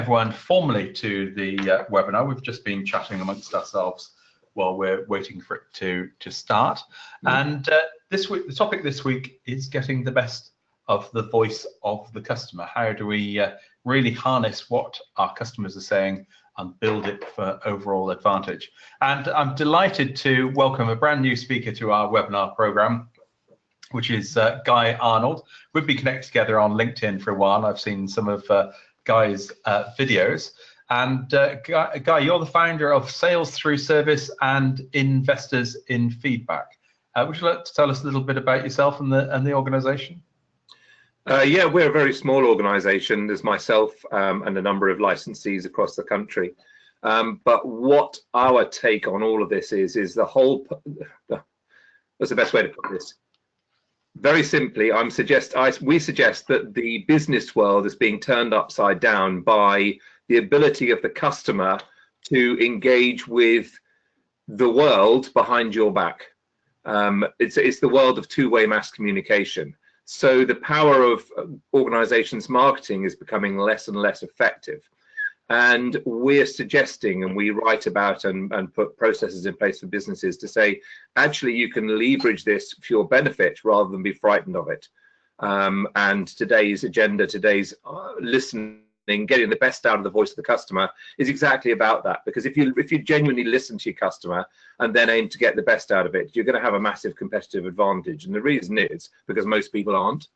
Everyone formally to the webinar. We've just been chatting amongst ourselves while we're waiting for it to start. And this week, the topic this week is getting the best of the voice of the customer. How do we really harness what our customers are saying and build it for overall advantage? And I'm delighted to welcome a brand new speaker to our webinar program, which is Guy Arnold. We've been connected together on LinkedIn for a while. I've seen some of Guy's videos. And Guy, you're the founder of Sales Through Service and Investors in Feedback. Would you like to tell us a little bit about yourself and the organization? Yeah, we're a very small organization. There's myself and a number of licensees across the country. But what our take on all of this is the whole, what's the best way to put this? Very simply, we suggest that the business world is being turned upside down by the ability of the customer to engage with the world behind your back. It's the world of two-way mass communication. So the power of organizations' marketing is becoming less and less effective. And we're suggesting, and we write about and put processes in place for businesses to say, actually, you can leverage this for your benefit rather than be frightened of it. And today's agenda, today's listening, getting the best out of the voice of the customer is exactly about that. Because if you genuinely listen to your customer and then aim to get the best out of it, you're going to have a massive competitive advantage. And the reason is because most people aren't.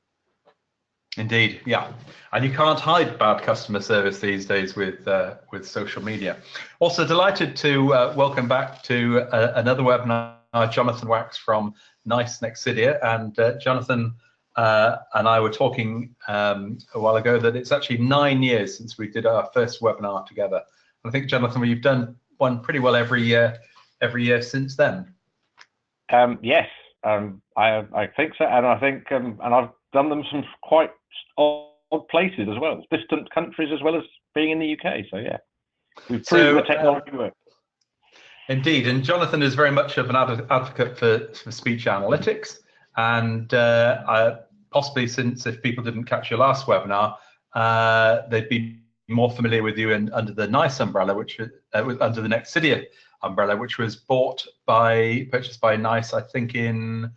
Indeed, yeah, and you can't hide bad customer service these days with social media. Also delighted to welcome back to another webinar, Jonathan Wax from Nice Nexidia. And Jonathan and I were talking a while ago that it's actually 9 years since we did our first webinar together. And I think, Jonathan, you've done one pretty well every year since then. Yes, I think so, and I think and I've done them some quite odd places as well, distant countries as well as being in the UK. So yeah, we've proven the technology works. Indeed, and Jonathan is very much of an advocate for speech analytics, and possibly since if people didn't catch your last webinar, they'd be more familiar with you under the NICE umbrella, which under the Nexidia umbrella, which was purchased by NICE, I think in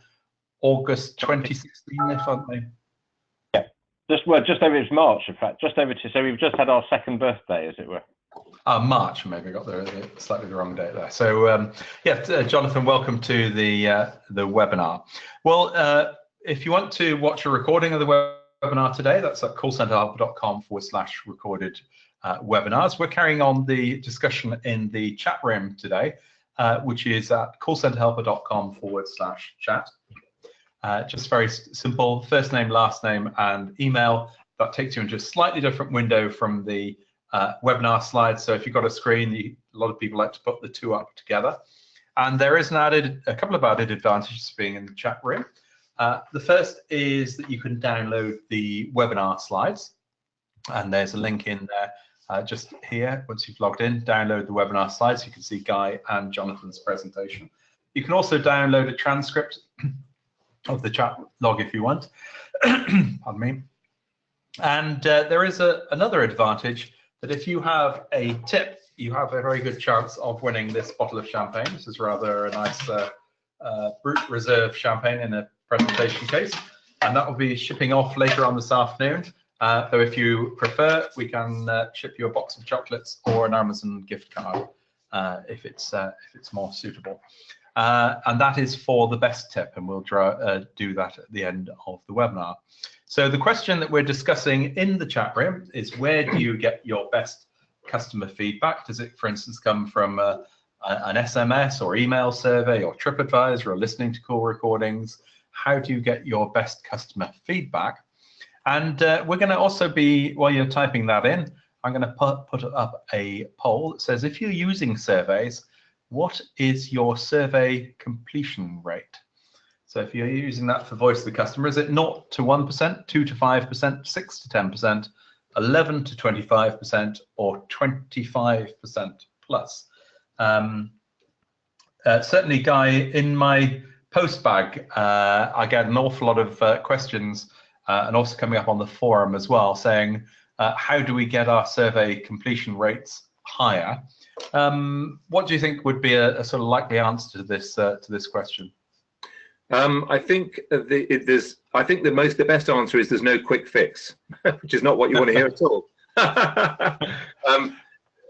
August 2016, if I'm not. Yeah, just over, it's March, in fact, just over to, so we've just had our second birthday, as it were. March, maybe I got slightly the wrong date there. So yeah, Jonathan, welcome to the webinar. Well, if you want to watch a recording of the webinar today, that's at callcenterhelper.com/recorded webinars. We're carrying on the discussion in the chat room today, which is at callcenterhelper.com/chat. Just very simple, first name, last name, and email. That takes you into a slightly different window from the webinar slides. So if you've got a screen, a lot of people like to put the two up together. And there is a couple of added advantages to being in the chat room. The first is that you can download the webinar slides, and there's a link in there just here. Once you've logged in, download the webinar slides. You can see Guy and Jonathan's presentation. You can also download a transcript of the chat log if you want. Pardon me. And there is another advantage that if you have a tip, you have a very good chance of winning this bottle of champagne. This is rather a nice Brut Reserve champagne in a presentation case, and that will be shipping off later on this afternoon. Though if you prefer, we can ship you a box of chocolates or an Amazon gift card if it's more suitable. And that is for the best tip, and we'll do that at the end of the webinar. So the question that we're discussing in the chat room is, where do you get your best customer feedback? Does it, for instance, come from an SMS or email survey or TripAdvisor or listening to call recordings? How do you get your best customer feedback? And we're going to also be, while you're typing that in, I'm going to put up a poll that says, if you're using surveys, what is your survey completion rate? So if you're using that for voice of the customer, is it 0 to 1%, 2 to 5%, 6 to 10%, 11 to 25%, or 25% plus? Certainly, Guy, in my post bag, I get an awful lot of questions and also coming up on the forum as well, saying, how do we get our survey completion rates higher? What do you think would be a sort of likely answer to this question? I think the best answer is there's no quick fix, which is not what you want to hear at all.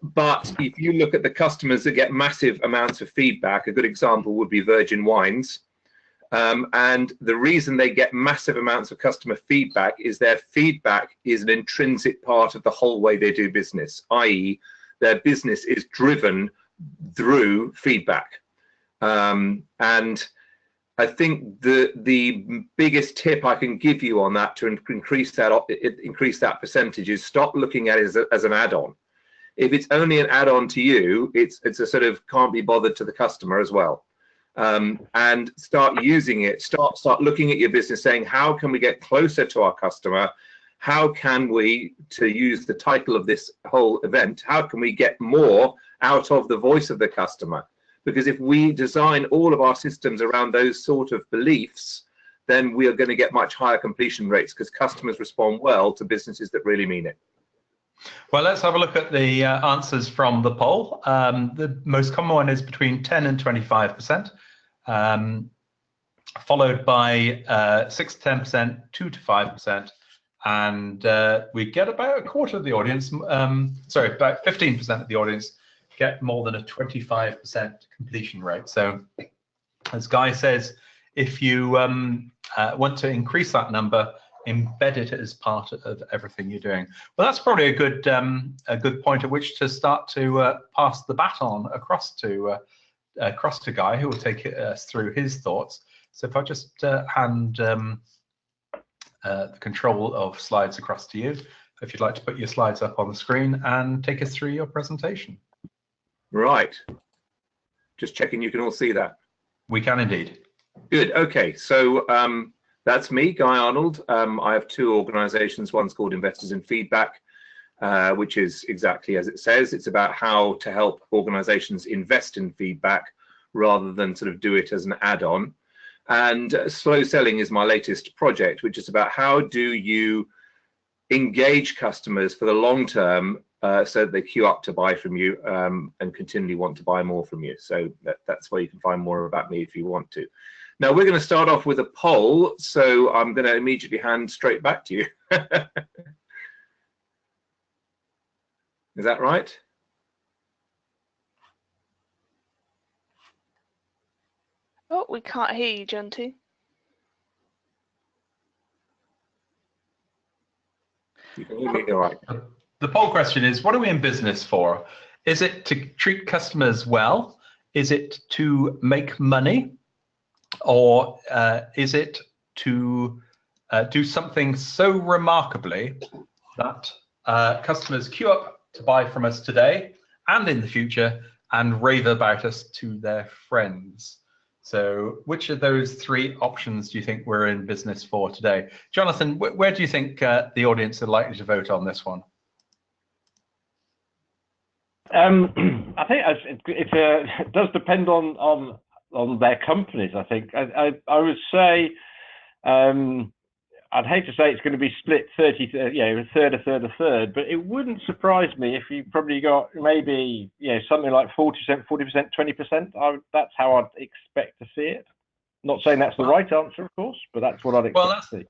But if you look at the customers that get massive amounts of feedback, a good example would be Virgin Wines. And the reason they get massive amounts of customer feedback is their feedback is an intrinsic part of the whole way they do business, i.e. their business is driven through feedback. And I think the biggest tip I can give you on that to increase that percentage is stop looking at it as an add-on. If it's only an add-on to you, it's a sort of can't be bothered to the customer as well. And start using it. Start looking at your business, saying, how can we get closer to our customer? How can we, to use the title of this whole event, how can we get more out of the voice of the customer? Because if we design all of our systems around those sort of beliefs, then we are going to get much higher completion rates, because customers respond well to businesses that really mean it. Well, let's have a look at the answers from the poll. The most common one is between 10 and 25%, followed by 6 to 10%, 2 to 5%, and we get about a quarter of the audience, sorry, about 15% of the audience get more than a 25% completion rate. So as Guy says, if you want to increase that number, embed it as part of everything you're doing. Well, that's probably a good point at which to start to pass the baton across to Guy, who will take us through his thoughts. So if I just hand the control of slides across to you, if you'd like to put your slides up on the screen and take us through your presentation. Right. Just checking you can all see that. We can indeed. Good. Okay. So that's me, Guy Arnold. I have two organizations. One's called Investors in Feedback, which is exactly as it says. It's about how to help organizations invest in feedback rather than sort of do it as an add-on. And Slow Selling is my latest project, which is about how do you engage customers for the long term so that they queue up to buy from you and continually want to buy more from you. So that's where you can find more about me if you want to. Now we're going to start off with a poll, so I'm going to immediately hand straight back to you. Is that right? Oh, we can't hear you, Junty. You can hear me all right. The poll question is, what are we in business for? Is it to treat customers well? Is it to make money? Or is it to do something so remarkably that customers queue up to buy from us today and in the future and rave about us to their friends? So which of those three options do you think we're in business for today? Jonathan, where do you think the audience are likely to vote on this one? I think it does depend on their companies. I think I would say I'd hate to say it's going to be split 30, a third, but it wouldn't surprise me if you probably got maybe something like 40%, 20%. That's how I'd expect to see it. Not saying that's the right answer, of course, but that's what I'd expect to see.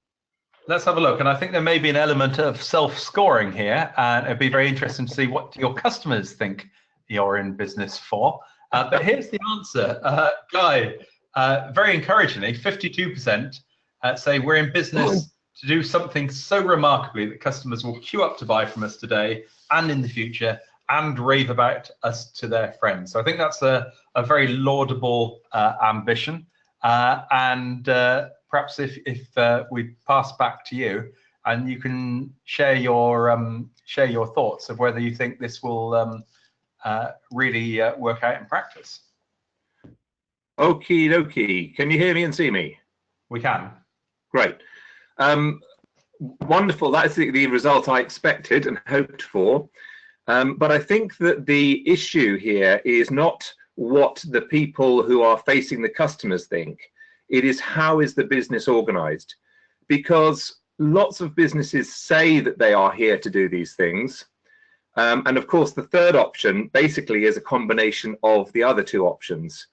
Let's have a look, and I think there may be an element of self-scoring here, and it'd be very interesting to see what your customers think you're in business for. But here's the answer, Guy. Very encouragingly, 52% say we're in business to do something so remarkably that customers will queue up to buy from us today and in the future and rave about us to their friends. So I think that's a very laudable ambition. And perhaps if we pass back to you and you can share your thoughts of whether you think this will really work out in practice. Okie dokie. Can you hear me and see me? We can. Great. Wonderful. That's the result I expected and hoped for. But I think that the issue here is not what the people who are facing the customers think. It is how is the business organized? Because lots of businesses say that they are here to do these things. And of course, the third option basically is a combination of the other two options.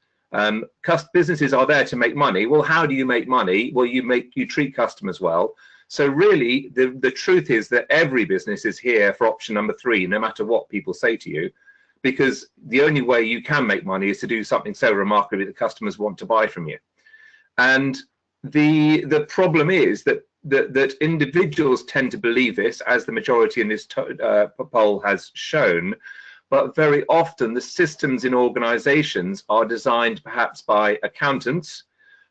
Businesses are there to make money. Well, how do you make money? Well, you treat customers well. So really, the truth is that every business is here for option number 3, no matter what people say to you, because the only way you can make money is to do something so remarkable that customers want to buy from you. And the problem is that individuals tend to believe this, as the majority in this poll has shown, but very often the systems in organizations are designed perhaps by accountants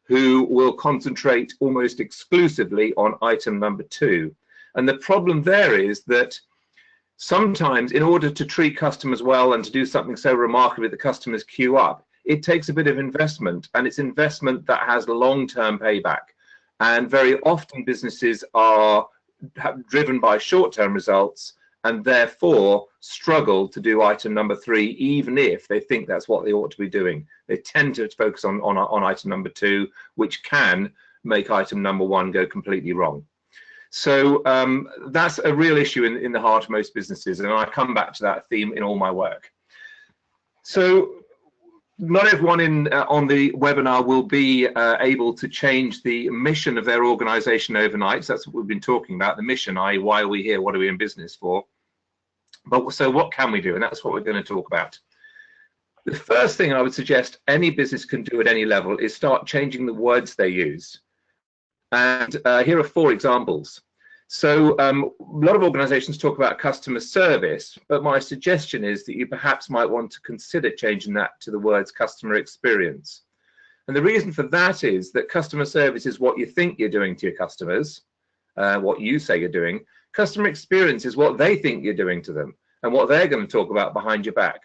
who will concentrate almost exclusively on item number 2. And the problem there is that sometimes, in order to treat customers well and to do something so remarkable that customers queue up, it takes a bit of investment, and it's investment that has long-term payback. And very often businesses are driven by short-term results and therefore struggle to do item number 3, even if they think that's what they ought to be doing. They tend to focus on item number 2, which can make item number 1 go completely wrong. So that's a real issue in the heart of most businesses, and I come back to that theme in all my work. So not everyone on the webinar will be able to change the mission of their organization overnight. So that's what we've been talking about, the mission, i.e. why are we here, what are we in business for? But so what can we do? And that's what we're going to talk about. The first thing I would suggest any business can do at any level is start changing the words they use. And here are 4 examples. So a lot of organizations talk about customer service, but my suggestion is that you perhaps might want to consider changing that to the words customer experience. And the reason for that is that customer service is what you think you're doing to your customers, what you say you're doing. Customer experience is what they think you're doing to them and what they're going to talk about behind your back.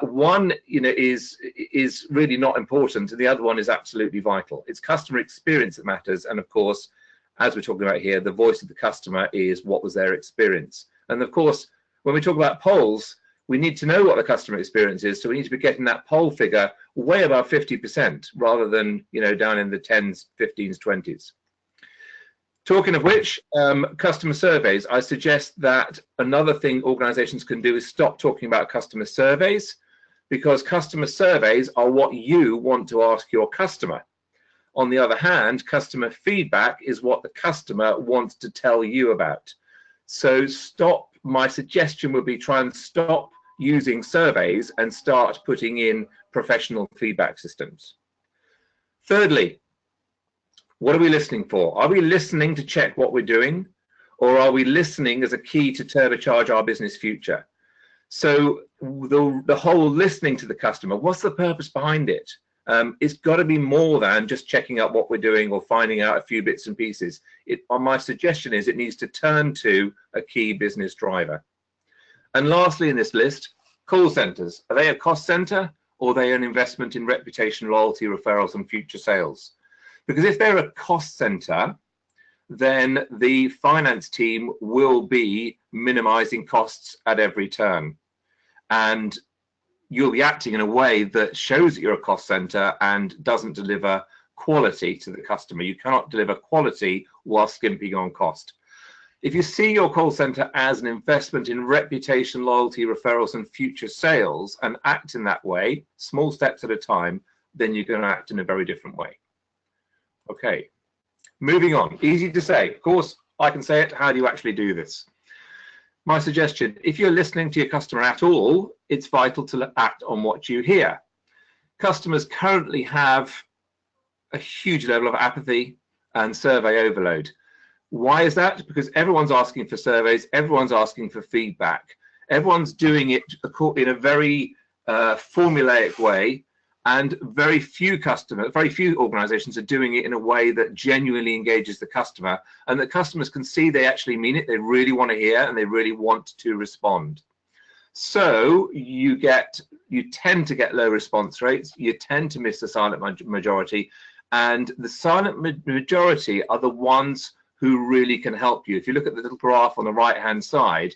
One, is really not important, and the other one is absolutely vital. It's customer experience that matters, and of course, as we're talking about here, the voice of the customer is what was their experience. And of course, when we talk about polls, we need to know what the customer experience is, so we need to be getting that poll figure way above 50% rather than down in the 10s, 15s, 20s. Talking of which, customer surveys, I suggest that another thing organizations can do is stop talking about customer surveys, because customer surveys are what you want to ask your customer. On the other hand, customer feedback is what the customer wants to tell you about. So my suggestion would be try and stop using surveys and start putting in professional feedback systems. Thirdly, what are we listening for? Are we listening to check what we're doing, or are we listening as a key to turbocharge our business future? So the whole listening to the customer, what's the purpose behind it? It's got to be more than just checking out what we're doing or finding out a few bits and pieces. My suggestion is it needs to turn to a key business driver. And lastly in this list, call centers. Are they a cost center, or are they an investment in reputation, loyalty, referrals, and future sales? Because if they're a cost center, then the finance team will be minimizing costs at every turn. And you'll be acting in a way that shows that you're a cost center and doesn't deliver quality to the customer. You cannot deliver quality while skimping on cost. If you see your call center as an investment in reputation, loyalty, referrals, and future sales, and act in that way, small steps at a time, then you're going to act in a very different way. Okay, moving on. Easy to say. Of course, I can say it. How do you actually do this? My suggestion, if you're listening to your customer at all, it's vital to act on what you hear. Customers currently have a huge level of apathy and survey overload. Why is that? Because everyone's asking for surveys, everyone's asking for feedback. Everyone's doing it in a very formulaic way, and very few organizations are doing it in a way that genuinely engages the customer, and that customers can see they actually mean it, they really want to hear, and they really want to respond. So you tend to get low response rates, you tend to miss the silent majority, and the silent majority are the ones who really can help you. If you look at the little graph on the right-hand side,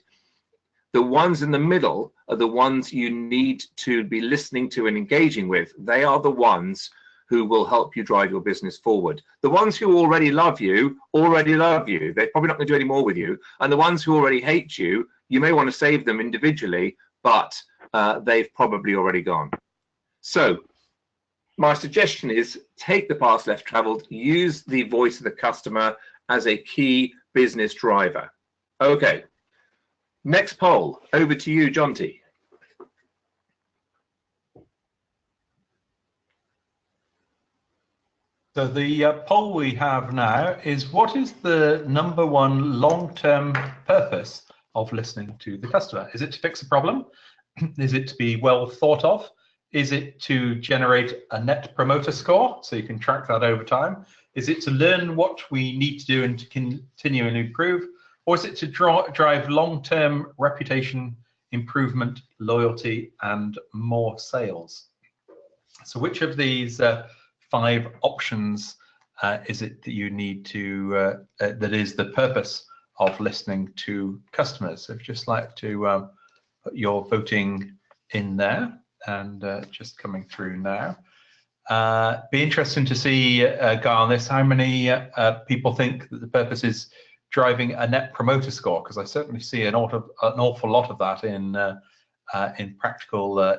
the ones in the middle are the ones you need to be listening to and engaging with. They are the ones who will help you drive your business forward. The ones who already love you. They're probably not going to do any more with you. And the ones who already hate you, you may want to save them individually, but they've probably already gone. So my suggestion is take the path less traveled, use the voice of the customer as a key business driver. Okay, next poll, over to you, Jonty. So the poll we have now is, what is the #1 long-term purpose of listening to the customer? Is it to fix a problem? Is it to be well thought of? Is it to generate a net promoter score so you can track that over time? Is it to learn what we need to do and to continue and improve? Or is it to drive long-term reputation improvement, loyalty, and more sales? So which of these 5 options is it that you need to, that is the purpose of listening to customers? So I'd just like to put your voting in there, and just coming through now. Be interesting to see, Guy, on this, how many people think that the purpose is driving a net promoter score, because I certainly see an awful lot of that in practical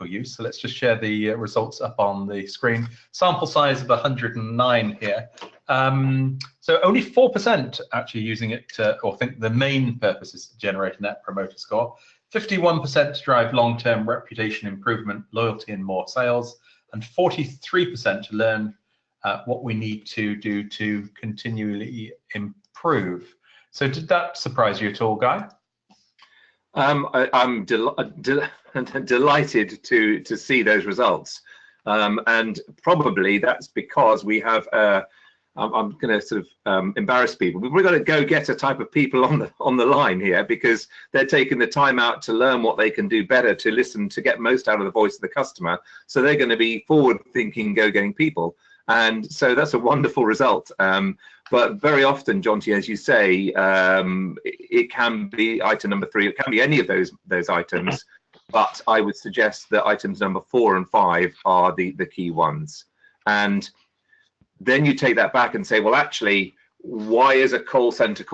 use. So let's just share the results up on the screen. Sample size of 109 here. So only 4% actually using it or think the main purpose is to generate a net promoter score. 51% to drive long-term reputation improvement, loyalty, and more sales, and 43% to learn what we need to do to continually improve. So did that surprise you at all, Guy? I'm delighted to see those results, and probably that's because we have I'm going to sort of embarrass people. We've got to go get a type of people on the line here, because they're taking the time out to learn what they can do better, to listen, to get most out of the voice of the customer. So they're going to be forward-thinking, go-getting people, and so that's a wonderful result. But very often, Jonty, as you say, it can be item number 3. It can be any of those items, but I would suggest that items number 4 and 5 are the key ones. And then you take that back and say, well, actually, why is a call center a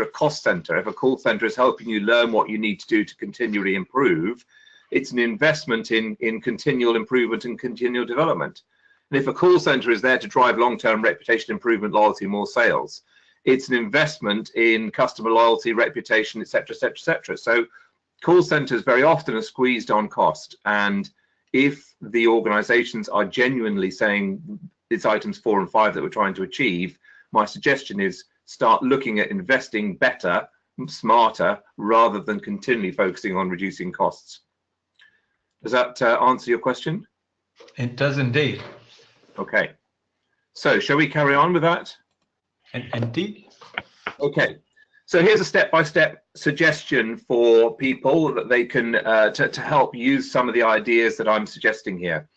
cost center? If a call center is helping you learn what you need to do to continually improve, it's an investment in continual improvement and continual development. And if a call center is there to drive long-term reputation improvement, loyalty, more sales, it's an investment in customer loyalty, reputation, et cetera, et cetera, et cetera. So call centers very often are squeezed on cost. And if the organizations are genuinely saying it's items 4 and 5 that we're trying to achieve, my suggestion is start looking at investing better, smarter, rather than continually focusing on reducing costs. Does that answer your question? It does indeed. Okay. So shall we carry on with that? Indeed. Okay. So here's a step-by-step suggestion for people that they can to help use some of the ideas that I'm suggesting here.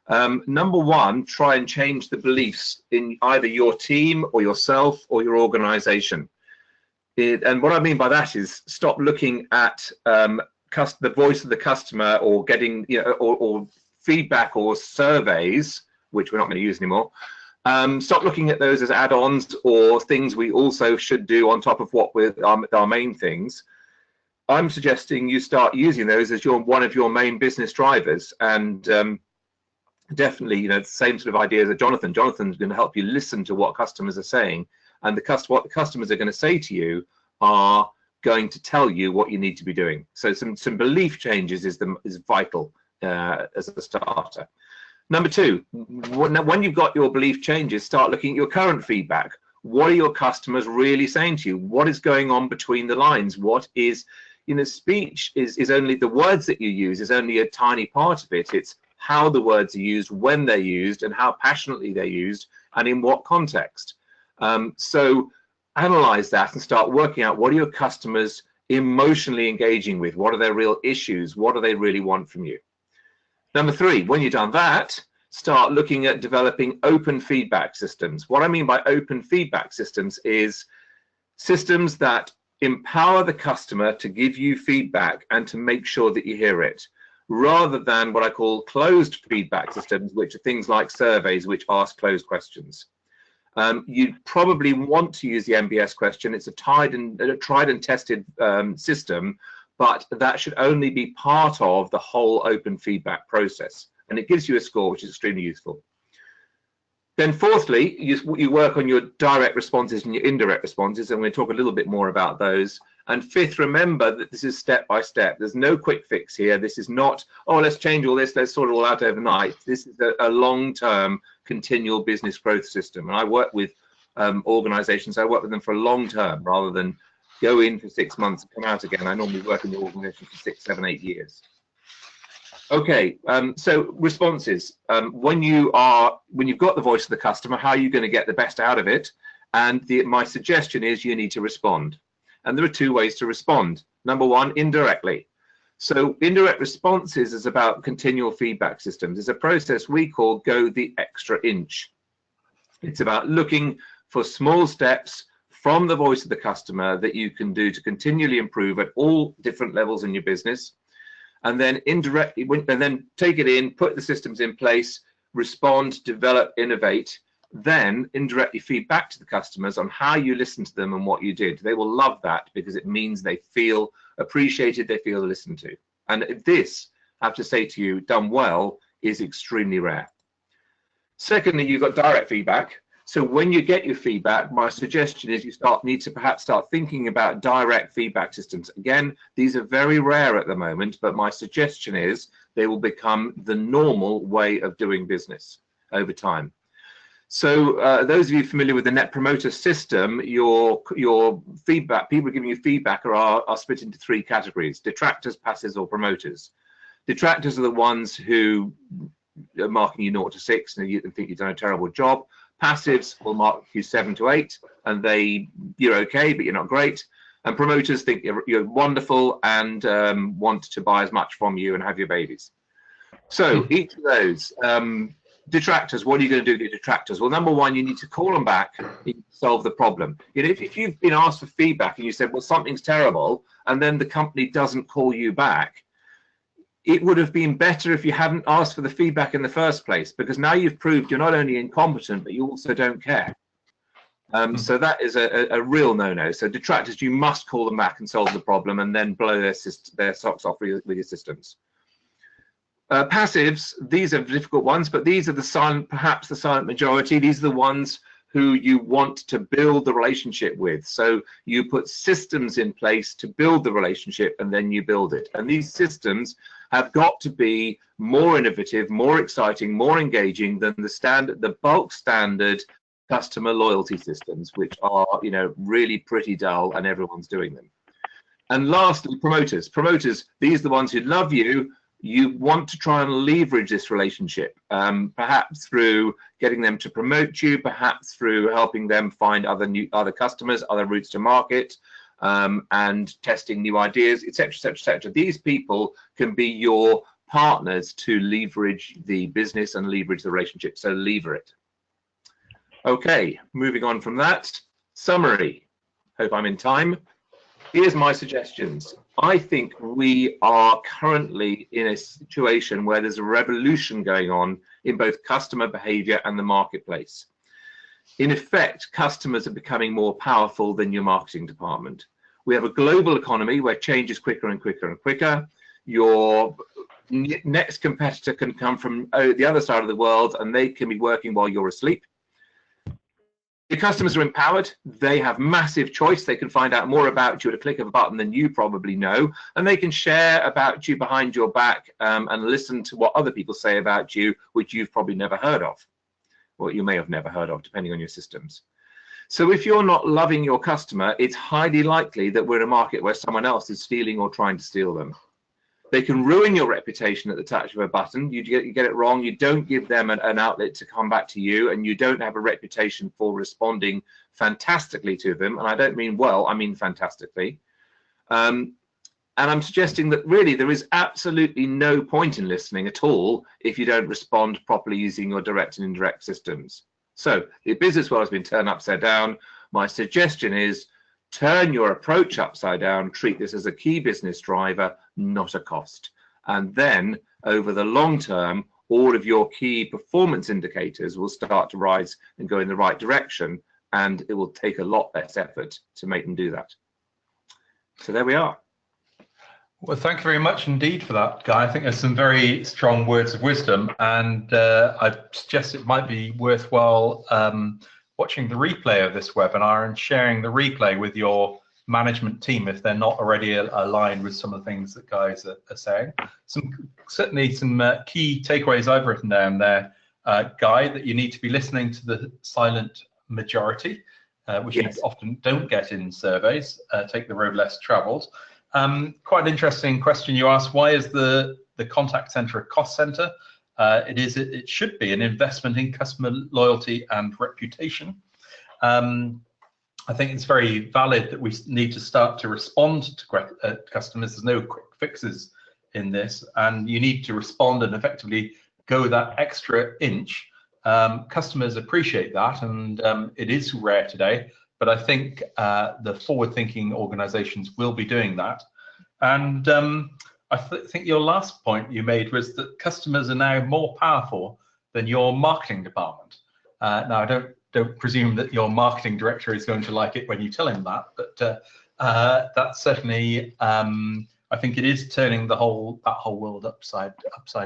Number 1, try and change the beliefs in either your team or yourself or your organization. And what I mean by that is stop looking at the voice of the customer, or getting, or feedback or surveys, which we're not going to use anymore. Stop looking at those as add-ons or things we also should do on top of what with our main things. I'm suggesting you start using those as one of your main business drivers, and definitely, the same sort of ideas that Jonathan's going to help you listen to what customers are saying, and what the customers are going to say to you are going to tell you what you need to be doing. So some belief changes is vital as a starter. Number 2, when you've got your belief changes, start looking at your current feedback. What are your customers really saying to you? What is going on between the lines? What is, speech is only, the words that you use is only a tiny part of it. It's how the words are used, when they're used, and how passionately they're used, and in what context. So analyze that and start working out, what are your customers emotionally engaging with? What are their real issues? What do they really want from you? Number 3, when you've done that, start looking at developing open feedback systems. What I mean by open feedback systems is systems that empower the customer to give you feedback and to make sure that you hear it. rather than what I call closed feedback systems, which are things like surveys which ask closed questions. You probably want to use the MBS question. It's a tried and tested system, but that should only be part of the whole open feedback process. And it gives you a score, which is extremely useful. Then fourthly, you work on your direct responses and your indirect responses, and we'll talk a little bit more about those. And fifth, remember that this is step by step. There's no quick fix here. This is not, oh, let's change all this, let's sort it all out overnight. This is a long-term continual business growth system. And I work with organizations, I work with them for a long term rather than go in for 6 months and come out again. I normally work in the organization for 6, 7, 8 years. Okay, so responses. When you've got the voice of the customer, how are you going to get the best out of it? And my suggestion is you need to respond. And there are 2 ways to respond. Number 1, indirectly. So indirect responses is about continual feedback systems. It's a process we call go the extra inch. It's about looking for small steps from the voice of the customer that you can do to continually improve at all different levels in your business. And then indirectly, and then take it in, put the systems in place, respond, develop, innovate, then indirectly feed back to the customers on how you listened to them and what you did. They will love that because it means they feel appreciated, they feel listened to. And this, I have to say to you, done well, is extremely rare. Secondly, you've got direct feedback. So when you get your feedback, my suggestion is you need to perhaps start thinking about direct feedback systems. Again, these are very rare at the moment, but my suggestion is they will become the normal way of doing business over time. So those of you familiar with the Net Promoter System, your feedback, people giving you feedback are split into 3 categories: detractors, passives, or promoters. Detractors are the ones who are marking you 0 to 6 and you think you've done a terrible job. Passives will mark you 7 to 8 and you're okay, but you're not great. And promoters think you're wonderful and want to buy as much from you and have your babies. So each of those detractors, what are you going to do with your detractors? Well, number 1, you need to call them back and solve the problem. You know, if you've been asked for feedback and you said, well, something's terrible, and then the company doesn't call you back, it would have been better if you hadn't asked for the feedback in the first place, because now you've proved you're not only incompetent, but you also don't care. So that is a real no-no. So detractors, you must call them back and solve the problem and then blow their socks off with your systems. Passives, these are difficult ones, but these are perhaps the silent majority. These are the ones who you want to build the relationship with. So you put systems in place to build the relationship and then you build it. And these systems have got to be more innovative, more exciting, more engaging than the bulk standard customer loyalty systems, which are, you know, really pretty dull and everyone's doing them. And lastly, promoters. Promoters, these are the ones who love you. You want to try and leverage this relationship, perhaps through getting them to promote you, perhaps through helping them find other customers, other routes to market, and testing new ideas, etc., etc., etc. These people can be your partners to leverage the business and leverage the relationship. So lever it. Okay, moving on from that. Summary. Hope I'm in time. Here's my suggestions. I think we are currently in a situation where there's a revolution going on in both customer behavior and the marketplace. In effect, customers are becoming more powerful than your marketing department. We have a global economy where change is quicker and quicker and quicker. Your next competitor can come from the other side of the world and they can be working while you're asleep. Your customers are empowered. They have massive choice. They can find out more about you at a click of a button than you probably know, and they can share about you behind your back and listen to what other people say about you, which you've probably never heard of, or you may have never heard of, depending on your systems. So if you're not loving your customer, it's highly likely that we're in a market where someone else is stealing or trying to steal them. They can ruin your reputation at the touch of a button. You get it wrong. You don't give them an outlet to come back to you, and you don't have a reputation for responding fantastically to them. And I don't mean well, I mean fantastically. And I'm suggesting that really there is absolutely no point in listening at all if you don't respond properly using your direct and indirect systems. So the business world has been turned upside down. My suggestion is turn your approach upside down, treat this as a key business driver, not a cost. And then over the long term, all of your key performance indicators will start to rise and go in the right direction, and it will take a lot less effort to make them do that. So there we are. Well, thank you very much indeed for that, Guy. I think there's some very strong words of wisdom, and I suggest it might be worthwhile watching the replay of this webinar and sharing the replay with your management team if they're not already aligned with some of the things that guys are saying. Certainly some key takeaways I've written down there, Guy, that you need to be listening to the silent majority, which you often don't get in surveys. Take the road less traveled. Quite an interesting question you asked. Why is the contact center a cost center? It should be an investment in customer loyalty and reputation. I think it's very valid that we need to start to respond to customers. There's no quick fixes in this, and you need to respond and effectively go that extra inch. Customers appreciate that, and it is rare today, but I think the forward-thinking organizations will be doing that. And I think your last point you made was that customers are now more powerful than your marketing department. Now, I don't presume that your marketing director is going to like it when you tell him that, but that's certainly, I think it is turning that whole world upside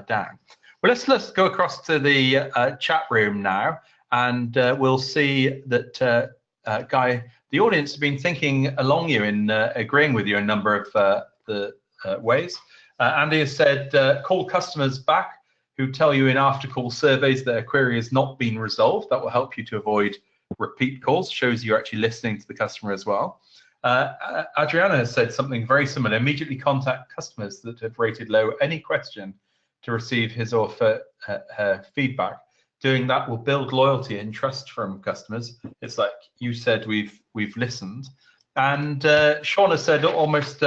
down. Well, let's go across to the chat room now, and we'll see that Guy, the audience has been thinking along you in agreeing with you in a number of the ways. Andy has said, call customers back who tell you in after-call surveys that a query has not been resolved. That will help you to avoid repeat calls, shows you're actually listening to the customer as well. Adriana has said something very similar. Immediately contact customers that have rated low any question to receive his or her feedback. Doing that will build loyalty and trust from customers. It's like you said, we've listened. And Sean has said almost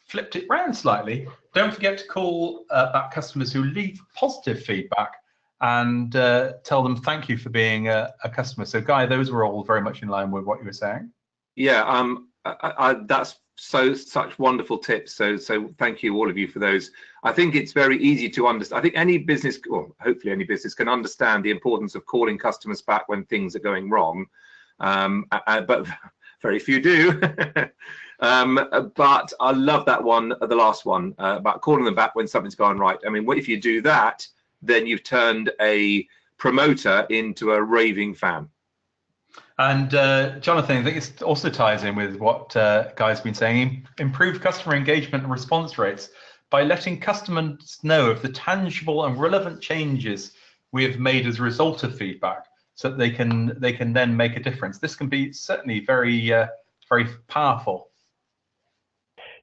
flipped it round slightly. Don't forget to call back customers who leave positive feedback and tell them thank you for being a customer. So Guy, those were all very much in line with what you were saying. Yeah, that's such wonderful tips. So thank you all of you for those. I think it's very easy to understand. I think any business, or hopefully any business, can understand the importance of calling customers back when things are going wrong, but very few do. But I love that one, the last one, about calling them back when something's gone right. I mean, what if you do that, then you've turned a promoter into a raving fan. And Jonathan, I think it also ties in with what Guy's been saying. Improve customer engagement and response rates by letting customers know of the tangible and relevant changes we have made as a result of feedback, so that they can then make a difference. This can be certainly very very powerful.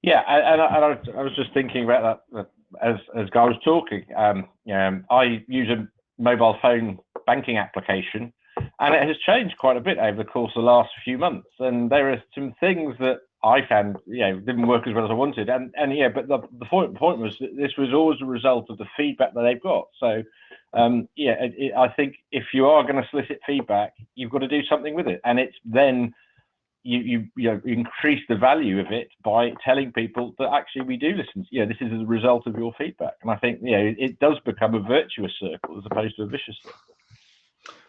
Yeah, and I was just thinking about that as Guy was talking. I use a mobile phone banking application, and it has changed quite a bit over the course of the last few months. And there are some things that I found, didn't work as well as I wanted. And yeah, but the point was that this was always a result of the feedback that they've got. So I think if you are going to solicit feedback, you've got to do something with it, and it's then you increase the value of it by telling people that actually we do listen. This is as a result of your feedback, and I think it does become a virtuous circle as opposed to a vicious circle.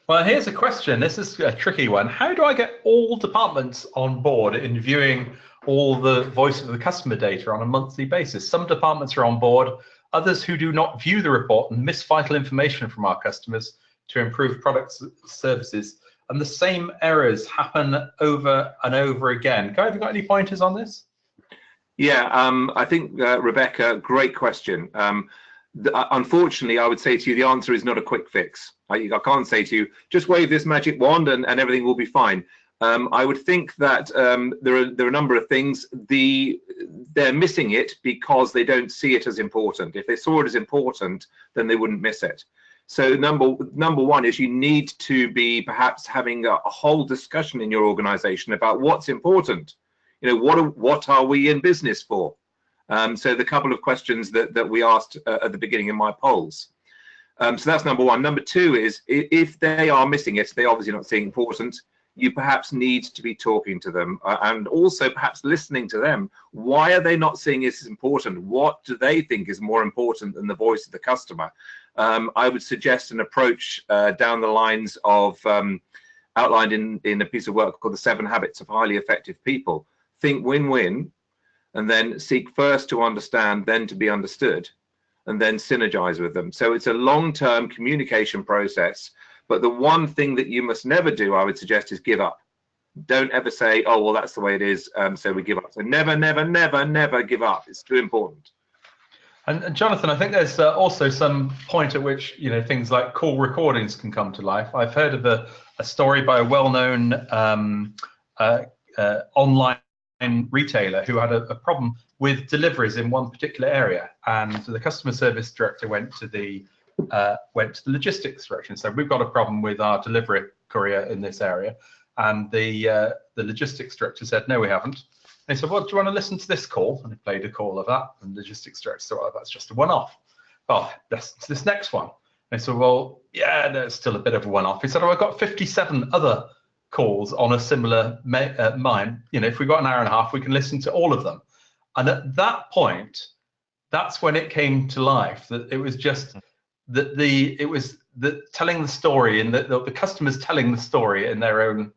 Well, here's a question. This is a tricky one. How do I get all departments on board in viewing all the voice of the customer data on a monthly basis? Some departments are on board, others who do not view the report and miss vital information from our customers to improve products and services. And the same errors happen over and over again. Guy, have you got any pointers on this? Yeah, I think, Rebecca, great question. Unfortunately, I would say to you, the answer is not a quick fix. I can't say to you, just wave this magic wand and everything will be fine. I would think that there are a number of things. They're missing it because they don't see it as important. If they saw it as important, then they wouldn't miss it. So number one is you need to be perhaps having a whole discussion in your organization about what's important. What are we in business for? So the couple of questions that we asked at the beginning in my polls. So that's number one. Number two is if they are missing it, they're obviously not seeing important. you perhaps need to be talking to them and also perhaps listening to them. Why are they not seeing this as important? What do they think is more important than the voice of the customer? I would suggest an approach down the lines of outlined in a piece of work called The 7 Habits of Highly Effective People. Think win-win, and then seek first to understand, then to be understood, and then synergize with them. So it's a long-term communication process. But the one thing that you must never do, I would suggest, is give up. Don't ever say, oh, well, that's the way it is, so we give up. So never, never, never, never give up. It's too important. And Jonathan, I think there's also some point at which, you know, things like call recordings can come to life. I've heard of a story by a well-known online retailer who had a problem with deliveries in one particular area, and the customer service director went to the logistics director and said, we've got a problem with our delivery courier in this area. And the logistics director said, no, we haven't. They said, well, do you want to listen to this call? And they played a call of that. And the logistics director said, well, that's just a one-off. Oh, listen to this next one. They said, well, yeah, there's still a bit of a one-off. He said, oh, I've got 57 other calls on a similar mine. You know, if we've got an hour and a half, we can listen to all of them. And at that point, that's when it came to life, that it was just that it was the telling the story, and the customers telling the story in their own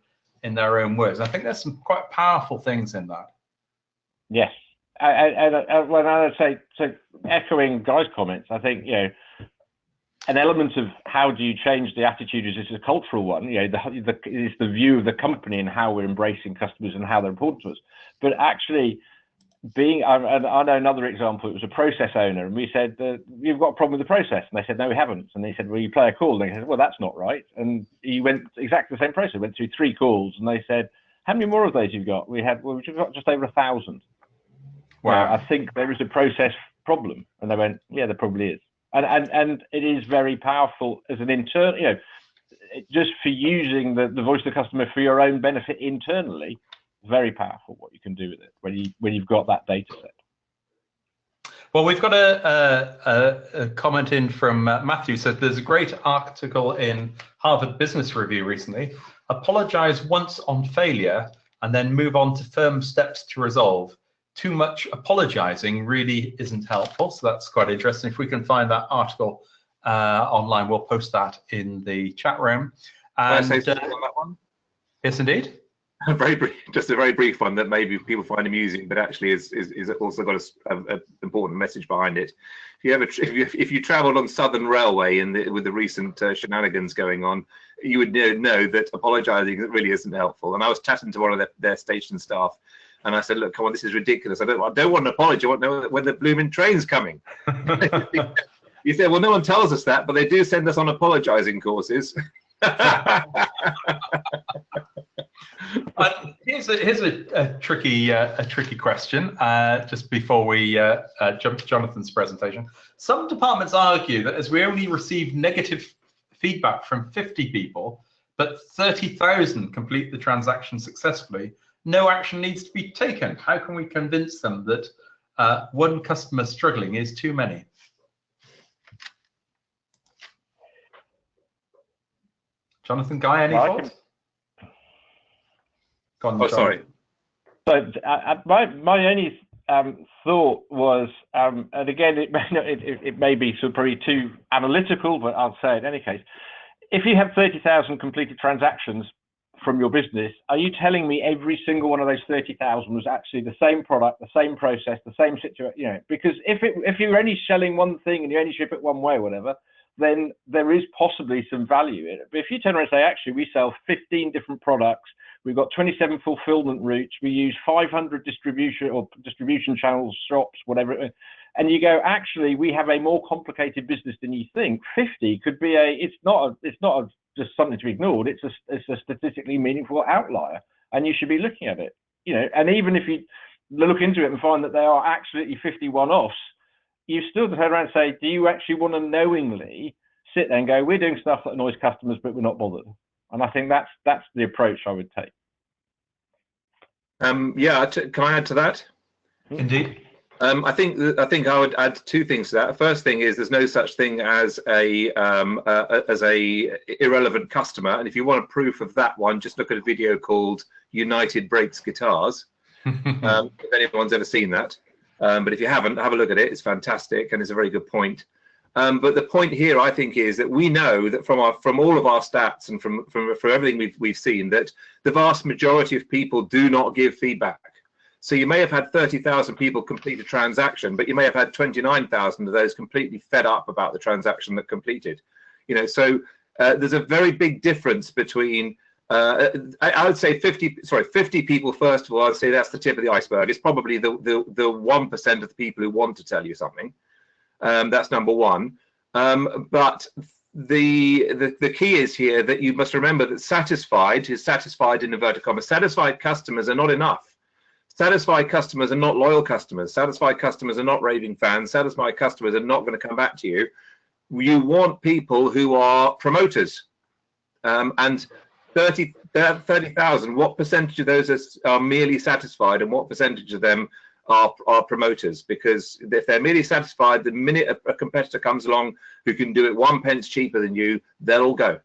words. I think there's some quite powerful things in that. Yes, and when I would say, so echoing Guy's comments, I think, you know, an element of how do you change the attitude is a cultural one. You know, it's the view of the company and how we're embracing customers and how they're important to us. But actually, I know another example. It was a process owner, and we said, "You've got a problem with the process," and they said, "No, we haven't." And they said, "Well, you play a call." And they said, "Well, that's not right." And he went exactly the same process. Went through 3 calls, and they said, "How many more of those you've got?" We've got just over 1,000. Wow. I think there is a process problem, and they went, "Yeah, there probably is." And it is very powerful as an internal, you know, just for using the voice of the customer for your own benefit internally. Very powerful what you can do with it when you've got that data set. Well, we've got a comment in from Matthew. Says there's a great article in Harvard Business Review recently. Apologize once on failure and then move on to firm steps to resolve. Too much apologizing really isn't helpful. So that's quite interesting. If we can find that article online, we'll post that in the chat room. And, can I say something on that one? Yes, indeed. Very brief, just a very brief one that maybe people find amusing, but actually is also got an important message behind it. If you travelled on Southern Railway with the recent shenanigans going on, you would know that apologising really isn't helpful. And I was chatting to one of their station staff, and I said, "Look, come on, this is ridiculous. I don't want an apology. I want to know when the blooming train's coming." You said, "Well, no one tells us that, but they do send us on apologising courses." Here's a tricky question just before we jump to Jonathan's presentation. Some departments argue that as we only receive negative feedback from 50 people, but 30,000 complete the transaction successfully, no action needs to be taken. How can we convince them that one customer struggling is too many? Jonathan, Guy, any thoughts? Go on, sorry. So my only thought was, and again, it may be sort of probably too analytical, but I'll say it in any case. If you have 30,000 completed transactions from your business, are you telling me every single one of those 30,000 was actually the same product, the same process, the same situation? You know, because if you're only selling one thing and you only ship it one way or whatever, then there is possibly some value in it. But if you turn around and say, actually, we sell 15 different products, we've got 27 fulfillment routes, we use 500 distribution channels, shops, whatever, and you go, actually, we have a more complicated business than you think. 50 could be it's not just something to be ignored. It's a statistically meaningful outlier, and you should be looking at it. You know, and even if you look into it and find that there are absolutely 50 one-offs, you still turn around and say, do you actually want to knowingly sit there and go, we're doing stuff that annoys customers, but we're not bothered? And I think that's the approach I would take. Yeah, can I add to that? Indeed. I think I would add two things to that. The first thing is there's no such thing as a irrelevant customer, and if you want a proof of that one, just look at a video called United Breaks Guitars. If anyone's ever seen that, but if you haven't, have a look at it. It's fantastic and it's a very good point. But the point here, I think, is that we know that from all of our stats and from everything we've seen, that the vast majority of people do not give feedback. So you may have had 30,000 people complete a transaction, but you may have had 29,000 of those completely fed up about the transaction that completed. So there's a very big difference between. I would say 50 people. First of all, I'd say that's the tip of the iceberg. It's probably the 1% of the people who want to tell you something. That's number one. But the key is here that you must remember that satisfied in inverted commas. Satisfied customers are not enough. Satisfied customers are not loyal customers. Satisfied customers are not raving fans. Satisfied customers are not going to come back to you. You want people who are promoters. And 30,000, what percentage of those are merely satisfied, and what percentage of them are promoters? Because if they're merely satisfied, the minute a competitor comes along who can do it 1 pence cheaper than you, they'll all go.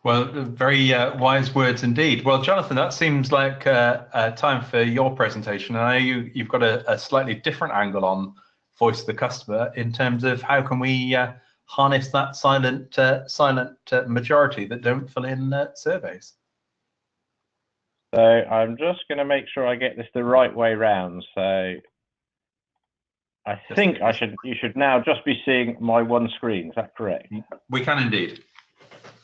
Well, very wise words indeed. Well, Jonathan, that seems like time for your presentation. I know you've got a slightly different angle on voice of the customer in terms of how can we harness that silent majority that don't fill in surveys. So I'm just going to make sure I get this the right way round. So I think you should now just be seeing my one screen. Is that correct? We can indeed.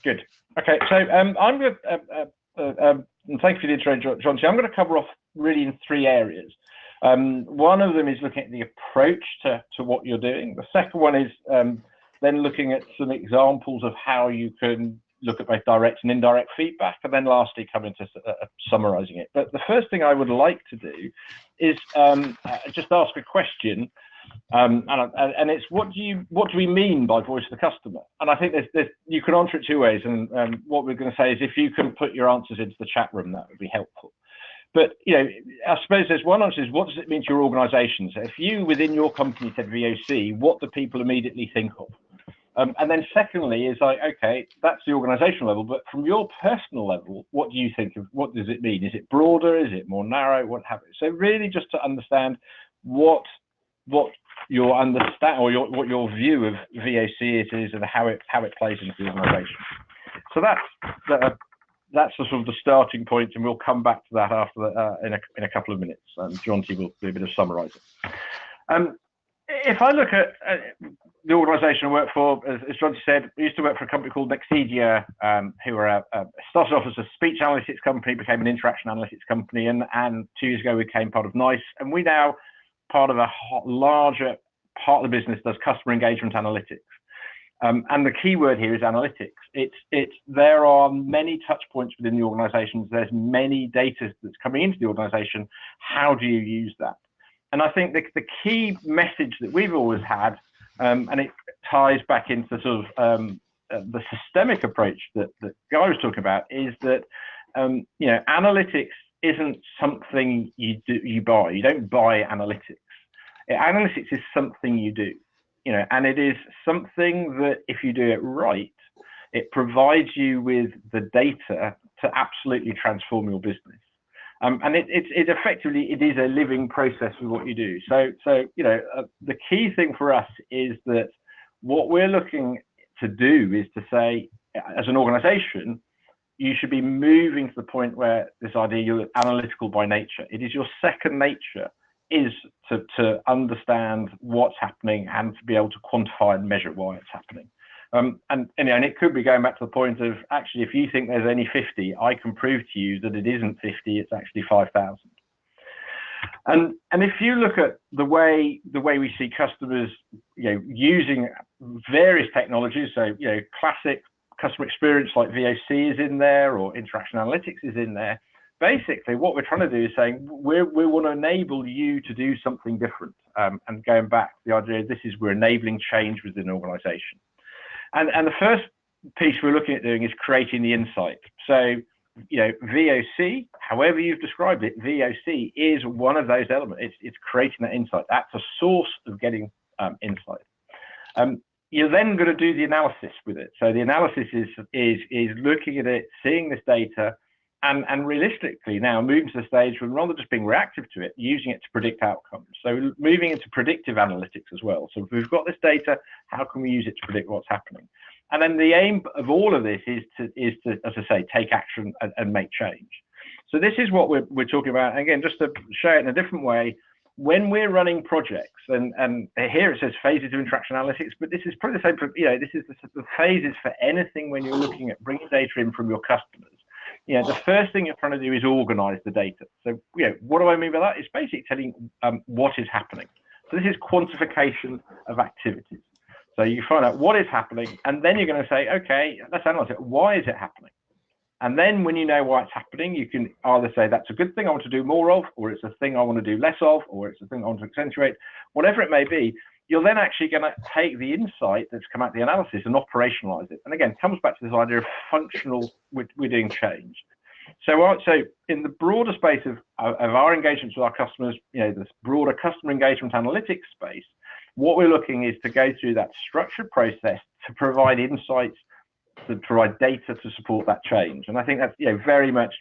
Good. Okay, so I'm going to, thank you for the intro, John. So I'm going to cover off really in three areas. One of them is looking at the approach to what you're doing. The second one is then looking at some examples of how you can look at both direct and indirect feedback, and then lastly come into summarizing it. But the first thing I would like to do is just ask a question. And it's what do we mean by voice of the customer? And I think you can answer it two ways. And what we're going to say is if you can put your answers into the chat room, that would be helpful. But I suppose there's one answer is what does it mean to your organisation? So if you within your company said VOC, what do people immediately think of? And then secondly is like, okay, that's the organisational level, but from your personal level, what do you think of? What does it mean? Is it broader? Is it more narrow? What have you? So really just to understand what your understand or what your view of VOC is and how it plays into the organisation. So that's the sort of the starting point, and we'll come back to that after in a couple of minutes. Jonty will do a bit of summarising. If I look at the organisation I work for, as Jonty said, I used to work for a company called Nexedia, who were started off as a speech analytics company, became an interaction analytics company, and 2 years ago we became part of NICE, and we now part of a larger part of the business does customer engagement analytics. And the key word here is analytics. There are many touch points within the organizations. There's many data that's coming into the organization. How do you use that? And I think the key message that we've always had, and it ties back into sort of the systemic approach that Guy was talking about, is that analytics isn't something you buy. You don't buy analytics. Analytics is something you do. And it is something that if you do it right, it provides you with the data to absolutely transform your business. And it effectively is a living process with what you do. So the key thing for us is that what we're looking to do is to say, as an organization, you should be moving to the point where this idea you're analytical by nature. It is your second nature is to understand what's happening and to be able to quantify and measure why it's happening. And it could be going back to the point of actually, if you think there's only 50, I can prove to you that it isn't 50, it's actually 5,000. And if you look at the way we see customers, using various technologies, so classic customer experience like VOC is in there or interaction analytics is in there. Basically, what we're trying to do is saying we want to enable you to do something different. And going back, the idea we're enabling change within an organization. And the first piece we're looking at doing is creating the insight. So VOC, however you've described it, VOC is one of those elements. It's creating that insight. That's a source of getting insight. You're then going to do the analysis with it. So the analysis is looking at it, seeing this data, and realistically now moving to the stage when, rather than just being reactive to it, using it to predict outcomes. So moving into predictive analytics as well. So if we've got this data, how can we use it to predict what's happening? And then the aim of all of this is to, as I say, take action and make change. So this is what we're talking about. Again, just to show it in a different way, when we're running projects, and here it says phases of interaction analytics, but this is probably the same for, this is the phases for anything when you're looking at bringing data in from your customers. The first thing you're trying to do is organize the data. So, what do I mean by that? It's basically telling what is happening. So this is quantification of activities. So you find out what is happening, and then you're going to say, okay, let's analyze it. Why is it happening? And then when you know why it's happening, you can either say that's a good thing I want to do more of, or it's a thing I want to do less of, or it's a thing I want to accentuate, whatever it may be. You're then actually going to take the insight that's come out of the analysis and operationalize it. And again, it comes back to this idea of functional, we're doing change. So in the broader space of our engagements with our customers, this broader customer engagement analytics space, what we're looking is to go through that structured process to provide insights, to provide data to support that change. And I think that's very much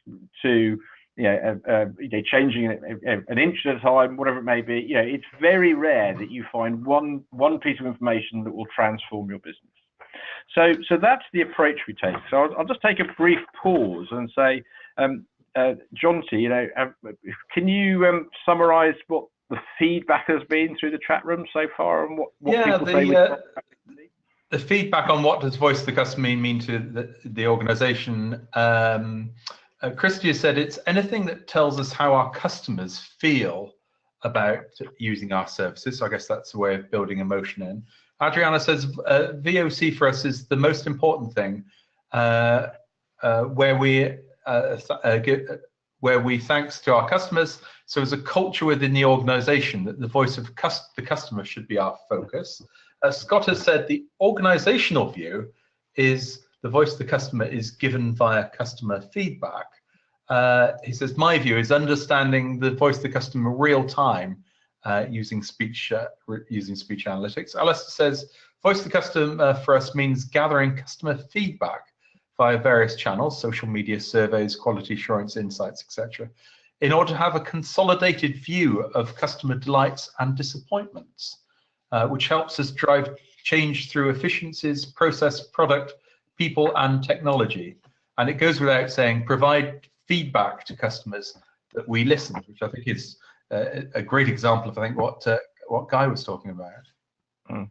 to changing an inch at a time, whatever it may be. It's very rare that you find one piece of information that will transform your business. So that's the approach we take. So I'll just take a brief pause and say, Jonty, can you summarize what the feedback has been through the chat room so far, and what people say? The feedback on what does voice of the customer mean to the organization. Christy has said it's anything that tells us how our customers feel about using our services. So I guess that's a way of building emotion in. Adriana says VOC for us is the most important thing, where we thanks to our customers. So as a culture within the organization, that the voice of the customer should be our focus. Scott has said the organizational view is the voice of the customer is given via customer feedback. He says, my view is understanding the voice of the customer real time using speech analytics. Alistair says, voice of the customer for us means gathering customer feedback via various channels, social media, surveys, quality assurance, insights, etc., in order to have a consolidated view of customer delights and disappointments, which helps us drive change through efficiencies, process, product, people, and technology. And it goes without saying, provide feedback to customers that we listen, which I think is a great example of, I think, what Guy was talking about. Mm.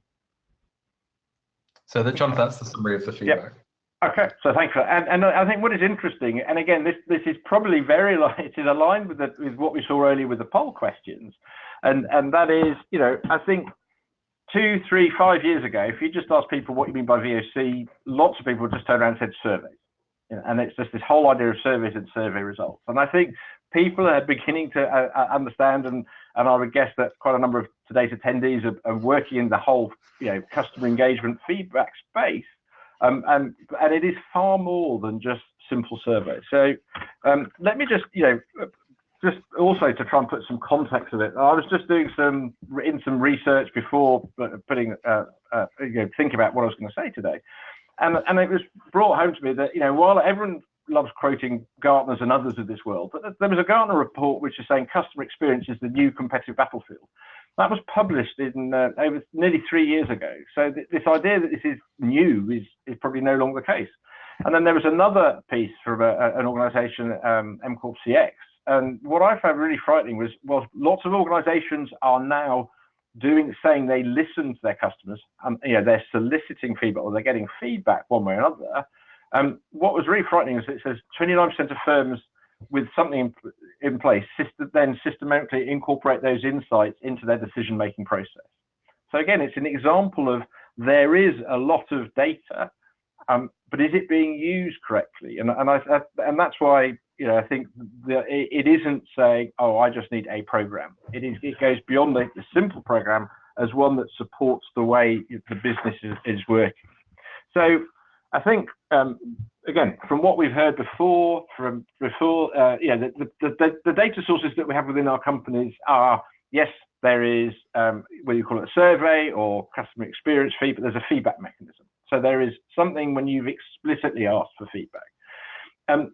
So Jonathan, that's the summary of the feedback. Yep. Okay, so thanks for that. And I think what is interesting, and again, this is probably it is aligned with what we saw earlier with the poll questions, and that is, I think 2, 3, 5 years ago, if you just ask people what you mean by VOC, lots of people would just turn around and said surveys. And it's just this whole idea of surveys and survey results. And I think people are beginning to understand, and I would guess that quite a number of today's attendees are working in the whole customer engagement feedback space. And it is far more than just simple surveys. So let me just also to try and put some context of it. I was just doing some research before thinking about what I was going to say today. And it was brought home to me that, while everyone loves quoting Gartners and others of this world, but there was a Gartner report which is saying customer experience is the new competitive battlefield. That was published in over nearly 3 years ago. So this idea that this is new is probably no longer the case. And then there was another piece from an organization, M Corp CX. And what I found really frightening was lots of organizations are now saying they listen to their customers, and they're soliciting feedback, or they're getting feedback one way or another. What was really frightening is it says 29% of firms with something in place then systematically incorporate those insights into their decision-making process. So again, it's an example of there is a lot of data, but is it being used correctly? And that's why I think it isn't saying, oh, I just need a program. It goes beyond the simple program as one that supports the way the business is working. So I think again, from what we've heard before, yeah, the data sources that we have within our companies are, yes, there is, whether you call it a survey or customer experience feed, but there's a feedback mechanism. So there is something when you've explicitly asked for feedback.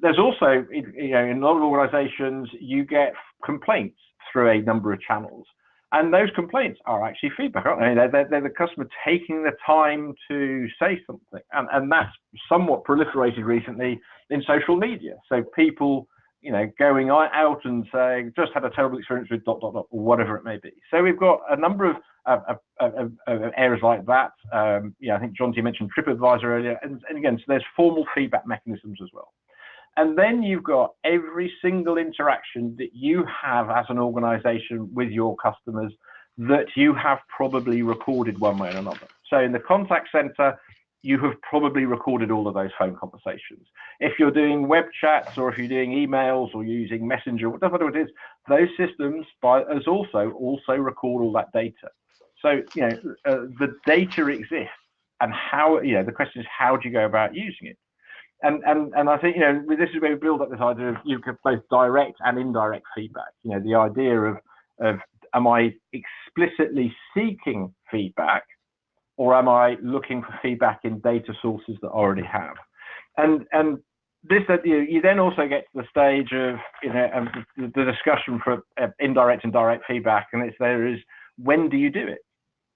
There's also, in a lot of organizations, you get complaints through a number of channels. And those complaints are actually feedback, aren't they? They're the customer taking the time to say something. And that's somewhat proliferated recently in social media. So people, going out and saying, just had a terrible experience with ... or whatever it may be. So we've got a number of areas like that. I think Jonty mentioned TripAdvisor earlier. And again, so there's formal feedback mechanisms as well. And then you've got every single interaction that you have as an organization with your customers that you have probably recorded one way or another. So in the contact center, you have probably recorded all of those phone conversations. If you're doing web chats or if you're doing emails or using Messenger, whatever it is, those systems also record all that data. So, the data exists, and how, the question is, how do you go about using it? And I think, this is where we build up this idea of you can both direct and indirect feedback. The idea of am I explicitly seeking feedback, or am I looking for feedback in data sources that I already have? And this, you then also get to the stage of, the discussion for indirect and direct feedback, and when do you do it?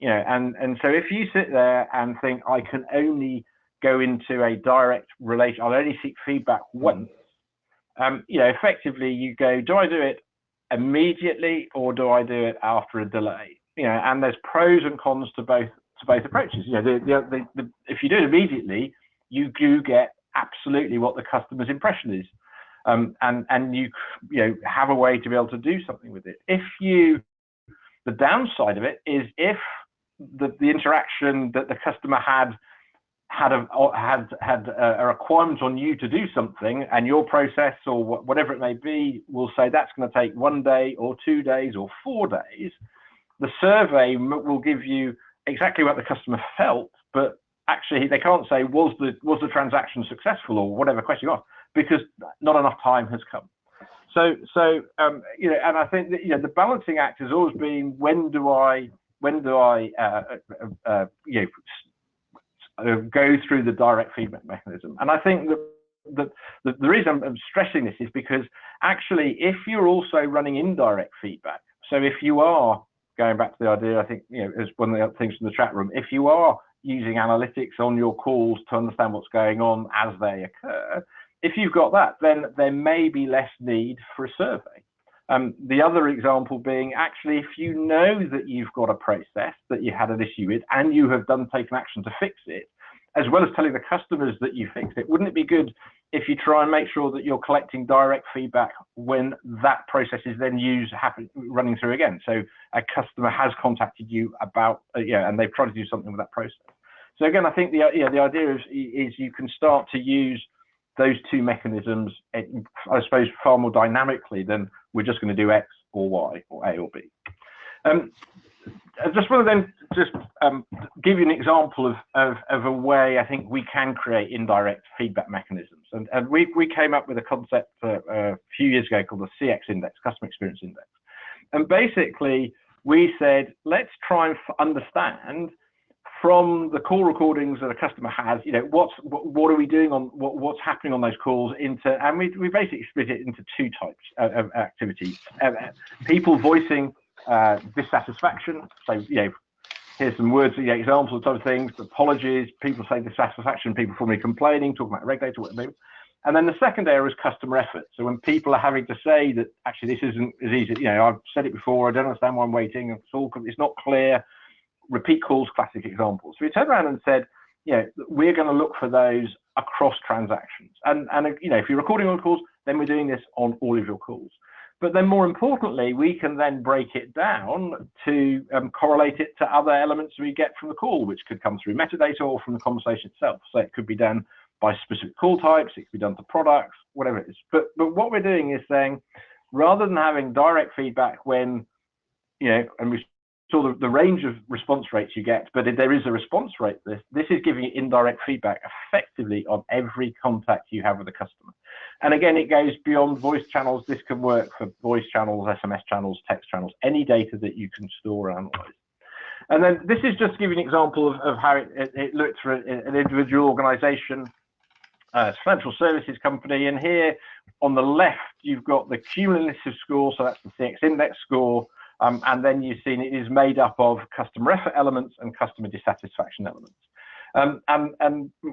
And so if you sit there and think, I can only go into a direct relation, I'll only seek feedback once, effectively you go, do I do it immediately or do I do it after a delay? And there's pros and cons to both approaches. If you do it immediately, you do get absolutely what the customer's impression is, and you have a way to be able to do something with it. The downside of it is if the interaction that the customer had a requirement on you to do something, and your process or whatever it may be will say that's going to take 1 day or 2 days or 4 days, the survey will give you exactly what the customer felt, but actually they can't say was the transaction successful or whatever question you asked, because not enough time has come. So and I think that, the balancing act has always been, when do I go through the direct feedback mechanism. And I think that the reason I'm stressing this is because actually, if you're also running indirect feedback, so if you are going back to the idea, I think, as one of the other things from the chat room, if you are using analytics on your calls to understand what's going on as they occur, if you've got that, then there may be less need for a survey. The other example being, actually, if you know that you've got a process that you had an issue with and you have taken action to fix it, as well as telling the customers that you fixed it, wouldn't it be good if you try and make sure that you're collecting direct feedback when that process is then running through again? So a customer has contacted you about, and they've tried to do something with that process. So again, I think the idea is you can start to use those two mechanisms, I suppose, far more dynamically than we're just going to do X or Y or A or B. I just want to then give you an example of a way I think we can create indirect feedback mechanisms. And we came up with a concept a few years ago called the CX Index, Customer Experience Index. And basically, we said, let's try and understand from the call recordings that a customer has, what are we doing on what's happening on those calls and we basically split it into two types of activities. People voicing dissatisfaction. So, here's some words, examples of type of things, apologies, people say dissatisfaction, people formally complaining, talking about regulator, whatever. And then the second area is customer effort. So when people are having to say that actually this isn't as easy, I've said it before, I don't understand why I'm waiting, it's not clear. Repeat calls, classic examples. So we turned around and said, we're going to look for those across transactions. And if you're recording all calls, then we're doing this on all of your calls. But then more importantly, we can then break it down to correlate it to other elements we get from the call, which could come through metadata or from the conversation itself. So it could be done by specific call types, it could be done to products, whatever it is. But what we're doing is saying, rather than having direct feedback when, and we sort of the range of response rates you get, but if there is a response rate, this is giving you indirect feedback effectively on every contact you have with a customer. And again, it goes beyond voice channels. This can work for voice channels, SMS channels, text channels, any data that you can store and analyze. And then this is just giving an example of how it looked for an individual organization, financial services company. And here on the left, you've got the cumulative score, so that's the CX index score. And then you've seen it is made up of customer effort elements and customer dissatisfaction elements. And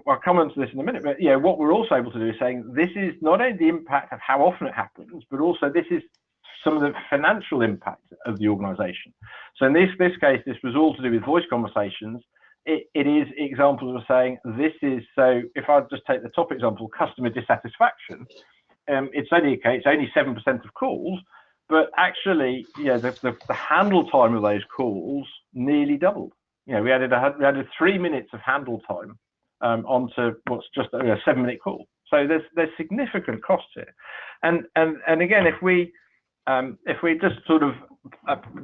I'll come on to this in a minute, but yeah, what we're also able to do is saying this is not only the impact of how often it happens, but also this is some of the financial impact of the organization. So in this case, this was all to do with voice conversations. It is examples of saying this is, so if I just take the top example, customer dissatisfaction, it's only 7% of calls, but actually, yeah, the handle time of those calls nearly doubled. You know, we added 3 minutes of handle time onto what's just a 7-minute call. So there's significant costs here, and again, if we just sort of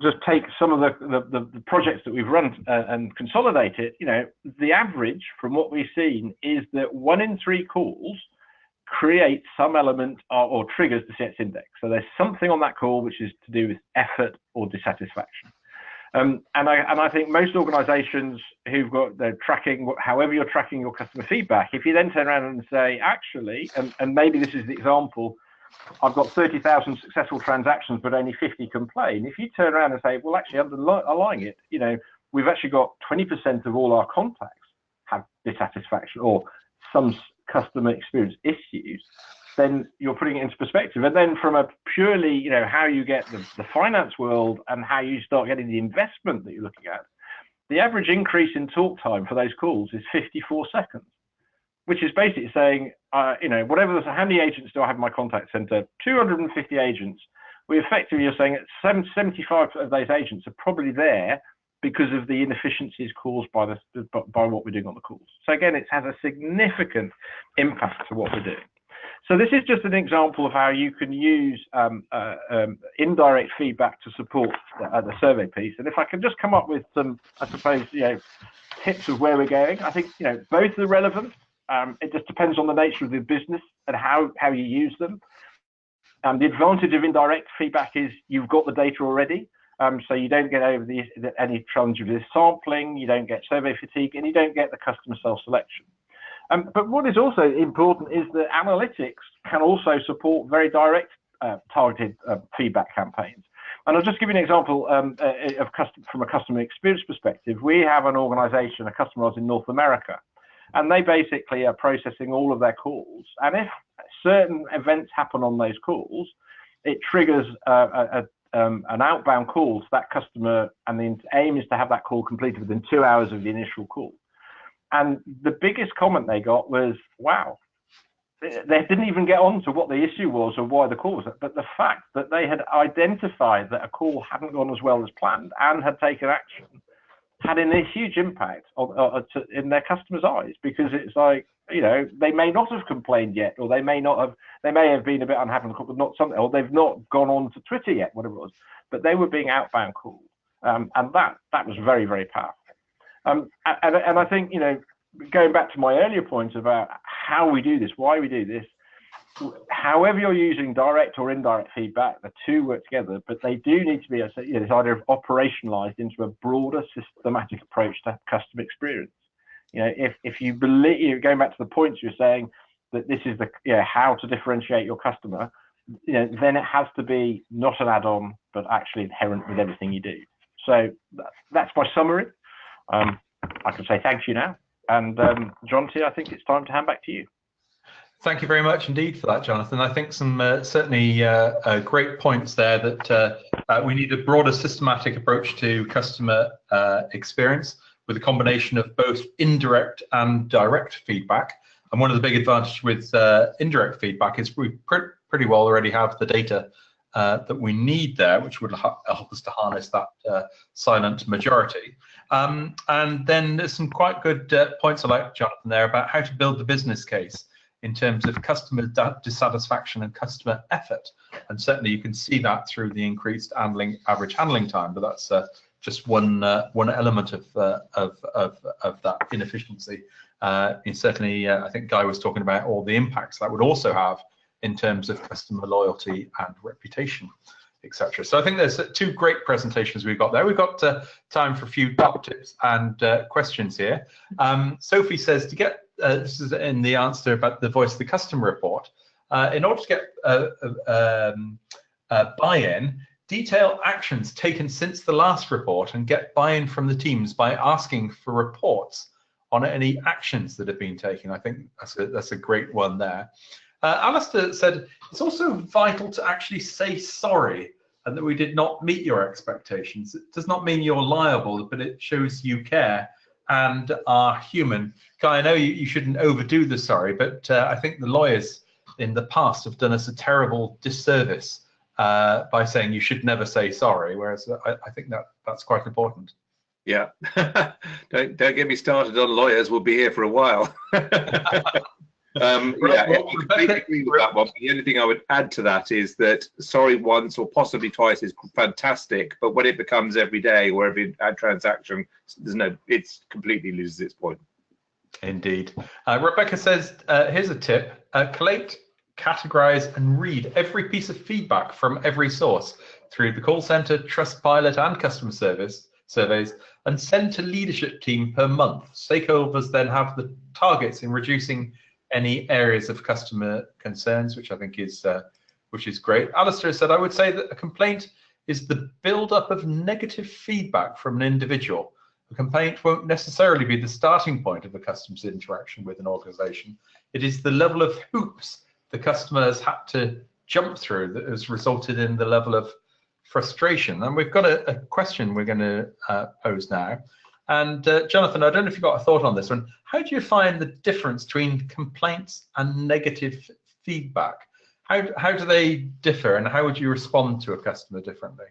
just take some of the projects that we've run and consolidate it, you know, the average from what we've seen is that 1 in 3 calls create some element or triggers the CX index. So there's something on that call which is to do with effort or dissatisfaction. And I think most organizations who've got their tracking, however you're tracking your customer feedback, if you then turn around and say, actually, and maybe this is the example, I've got 30,000 successful transactions, but only 50 complain. If you turn around and say, well, actually, underlying it, you know, we've actually got 20% of all our contacts have dissatisfaction or some customer experience issues, then you're putting it into perspective. And then from a purely, you know, how you get the finance world and how you start getting the investment that you're looking at, the average increase in talk time for those calls is 54 seconds, which is basically saying, you know, whatever, how many agents do I have in my contact center? 250 agents. We effectively are saying that 75 of those agents are probably there because of the inefficiencies caused by what we're doing on the calls. So again, it has a significant impact to what we're doing. So this is just an example of how you can use indirect feedback to support the survey piece. And if I can just come up with some, I suppose, you know, tips of where we're going, I think, you know, both are relevant. It just depends on the nature of the business and how you use them. The advantage of indirect feedback is you've got the data already. So you don't get over any challenge of this sampling, you don't get survey fatigue, and you don't get the customer self-selection. But what is also important is that analytics can also support very direct targeted feedback campaigns. And I'll just give you an example from a customer experience perspective. We have an organization, a customer in North America, and they basically are processing all of their calls. And if certain events happen on those calls, it triggers an outbound call to that customer, and the aim is to have that call completed within 2 hours of the initial call. And the biggest comment they got was, wow, they didn't even get on to what the issue was or why the call was, but the fact that they had identified that a call hadn't gone as well as planned and had taken action had a huge impact in their customers' eyes, because it's like, you know, they may not have complained yet, or they may have been a bit unhappy, but not something, or they've not gone on to Twitter yet, whatever it was, but they were being outbound called, and that was very, very powerful. And I think, you know, going back to my earlier point about how we do this, why we do this, however you're using direct or indirect feedback, the two work together, but they do need to be, you know, this idea of operationalized into a broader systematic approach to customer experience. You know, if you believe, you know, going back to the points you're saying that this is the, you know, how to differentiate your customer, you know, then it has to be not an add-on, but actually inherent with everything you do. So that's my summary. I can say thank you now. And Jonty, I think it's time to hand back to you. Thank you very much indeed for that, Jonathan. I think some certainly great points there that we need a broader systematic approach to customer experience with a combination of both indirect and direct feedback. And one of the big advantages with indirect feedback is we pretty well already have the data that we need there, which would help us to harness that silent majority. And then there's some quite good points I like, Jonathan, there about how to build the business case in terms of customer dissatisfaction and customer effort. And certainly you can see that through the increased average handling time, but that's just one element of that inefficiency. And certainly, I think Guy was talking about all the impacts that would also have in terms of customer loyalty and reputation, etc. So I think there's two great presentations we've got there. We've got time for a few top tips and questions here. Sophie says to get, this is in the answer about the voice of the customer report, in order to get buy-in, detail actions taken since the last report and get buy-in from the teams by asking for reports on any actions that have been taken. I think that's a great one there. Alistair said, it's also vital to actually say sorry and that we did not meet your expectations. It does not mean you're liable, but it shows you care and are human. Guy, I know you shouldn't overdo the sorry, but I think the lawyers in the past have done us a terrible disservice by saying you should never say sorry, whereas I think that's quite important. Yeah, don't get me started on lawyers. We'll be here for a while. Yeah, I completely agree with that one. The only thing I would add to that is that sorry once or possibly twice is fantastic, but when it becomes every day or every transaction, it completely loses its point. Indeed. Rebecca says, here's a tip: collate, categorize, and read every piece of feedback from every source through the call center, Trustpilot, and customer service surveys, and send to leadership team per month. Stakeholders then have the targets in reducing any areas of customer concerns, which I think is great. Alistair said, I would say that a complaint is the build-up of negative feedback from an individual. A complaint won't necessarily be the starting point of a customer's interaction with an organization. It is the level of hoops the customer has had to jump through that has resulted in the level of frustration. And we've got a question we're going to pose now. And Jonathan, I don't know if you've got a thought on this one. How do you find the difference between complaints and negative feedback? How do they differ, and how would you respond to a customer differently?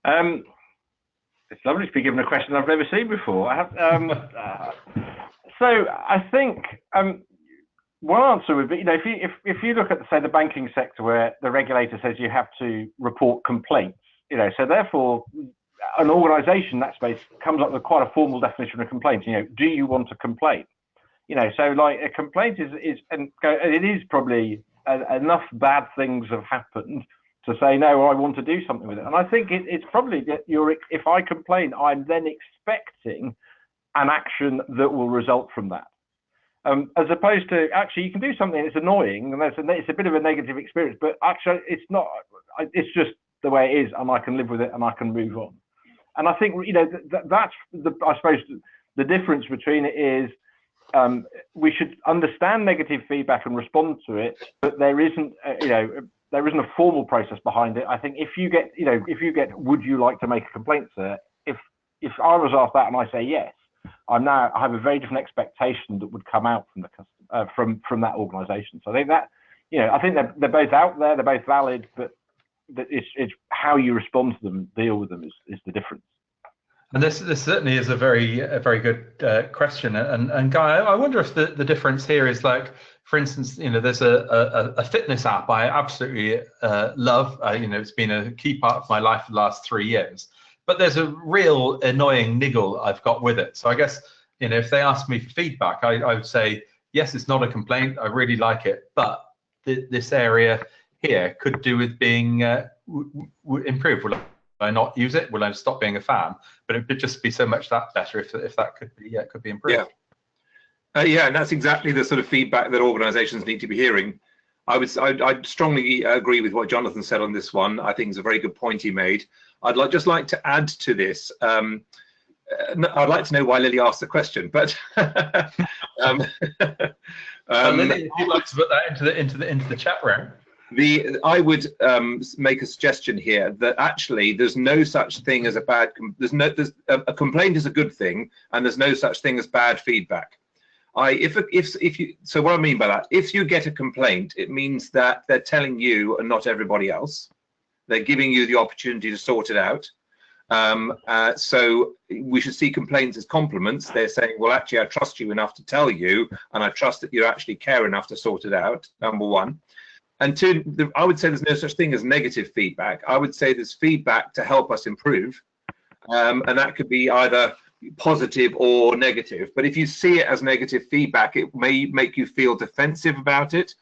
It's lovely to be given a question I've never seen before. So I think one answer would be, if you look at, say, the banking sector, where the regulator says you have to report complaints, so therefore an organisation in that space comes up with quite a formal definition of complaint. Do you want to complain? So like a complaint is and it is probably enough bad things have happened to say, no, I want to do something with it. And I think it's probably that if I complain, I'm then expecting an action that will result from that. As opposed to, actually, you can do something that's annoying and it's a bit of a negative experience, but actually it's not, it's just the way it is, and I can live with it and I can move on. And I think, that's I suppose the difference between it is, we should understand negative feedback and respond to it, but there isn't a formal process behind it. I think if you get, would you like to make a complaint, sir? If I was asked that and I say yes, I have a very different expectation that would come out from the customer, from that organisation. So I think that, I think they're both out there, they're both valid, but it's how you respond to them, deal with them is the difference. And this certainly is a very good question. And Guy, I wonder if the difference here is, like, for instance, there's a fitness app I absolutely love. It's been a key part of my life for the last 3 years. But there's a real annoying niggle I've got with it. So I guess, if they ask me for feedback, I would say, yes, it's not a complaint. I really like it, but this area here could do with being improved. Will I not use it? Will I stop being a fan? But it could just be so much that better if that could be improved. Yeah, and that's exactly the sort of feedback that organisations need to be hearing. I'd strongly agree with what Jonathan said on this one. I think it's a very good point he made. I'd just like to add to this. I'd like to know why Lily asked the question, but Lily, if you'd like to put that into the chat room. I would make a suggestion here that actually there's no such thing as a complaint is a good thing, and there's no such thing as bad feedback. So what I mean by that, if you get a complaint, it means that they're telling you and not everybody else. They're giving you the opportunity to sort it out. So we should see complaints as compliments. They're saying, well, actually, I trust you enough to tell you, and I trust that you actually care enough to sort it out, number one. And two, I would say there's no such thing as negative feedback. I would say there's feedback to help us improve, and that could be either positive or negative. But if you see it as negative feedback, it may make you feel defensive about it.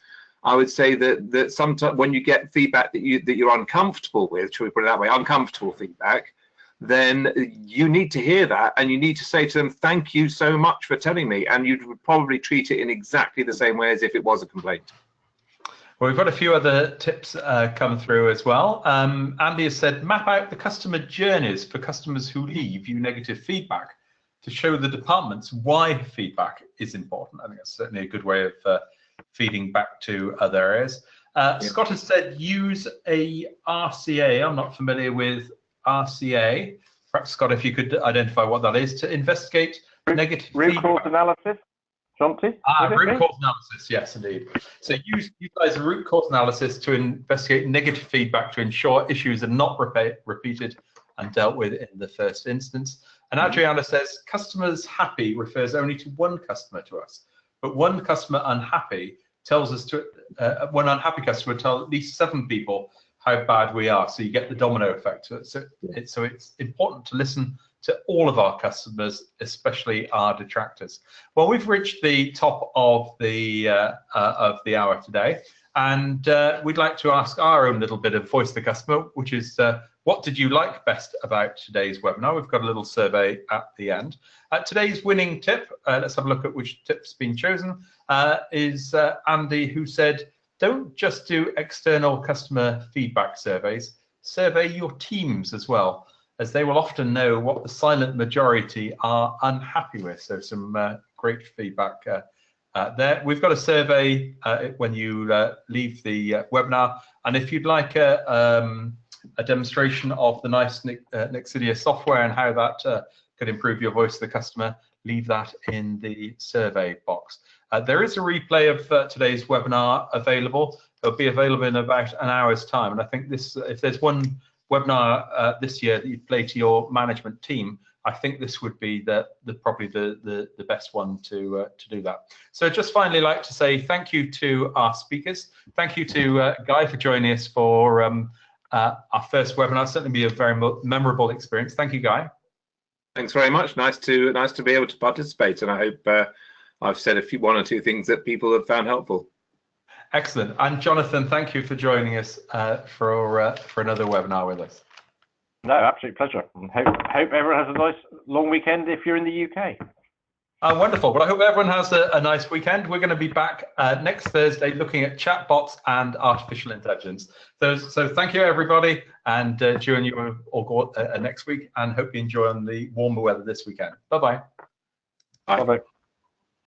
I would say that sometimes when you get feedback that you're uncomfortable with, should we put it that way, uncomfortable feedback, then you need to hear that, and you need to say to them, thank you so much for telling me, and you would probably treat it in exactly the same way as if it was a complaint. Well, we've got a few other tips come through as well. Andy has said, map out the customer journeys for customers who leave you negative feedback to show the departments why feedback is important. I think that's certainly a good way of feeding back to other areas. Scott has said, use a RCA. I'm not familiar with RCA. Perhaps, Scott, if you could identify what that is, to investigate negative root cause analysis. Root cause analysis, yes, indeed. So utilize root cause analysis to investigate negative feedback to ensure issues are not repeated and dealt with in the first instance. And Adriana says, customers happy refers only to one customer to us, but one customer unhappy tells us to, one unhappy customer will tell at least 7 people how bad we are. So you get the domino effect. So it's important to listen to all of our customers, especially our detractors. Well, we've reached the top of the hour today, and we'd like to ask our own little bit of Voice the Customer, which is what did you like best about today's webinar? We've got a little survey at the end. Today's winning tip, let's have a look at which tip's been chosen, is Andy, who said, don't just do external customer feedback surveys, survey your teams as well, as they will often know what the silent majority are unhappy with. So some great feedback there. We've got a survey when you leave the webinar, and if you'd like a demonstration of the nice Nexidia software and how that could improve your voice of the customer, leave that in the survey box. There is a replay of today's webinar available. It'll be available in about an hour's time. And I think this, if there's one webinar this year that you'd play to your management team, I think this would be probably the best one to do that. So just finally like to say thank you to our speakers. Thank you to Guy for joining us for our first webinar. Certainly be a very memorable experience. Thank you, Guy. Thanks very much. Nice to be able to participate, and I hope I've said one or two things that people have found helpful. Excellent. And Jonathan, thank you for joining us for another webinar with us. No, absolute pleasure. And hope everyone has a nice long weekend if you're in the UK. Wonderful. Well, I hope everyone has a nice weekend. We're going to be back next Thursday looking at chatbots and artificial intelligence. So thank you, everybody. And Ju and you all go next week, and hope you enjoy the warmer weather this weekend. Bye-bye. Bye-bye.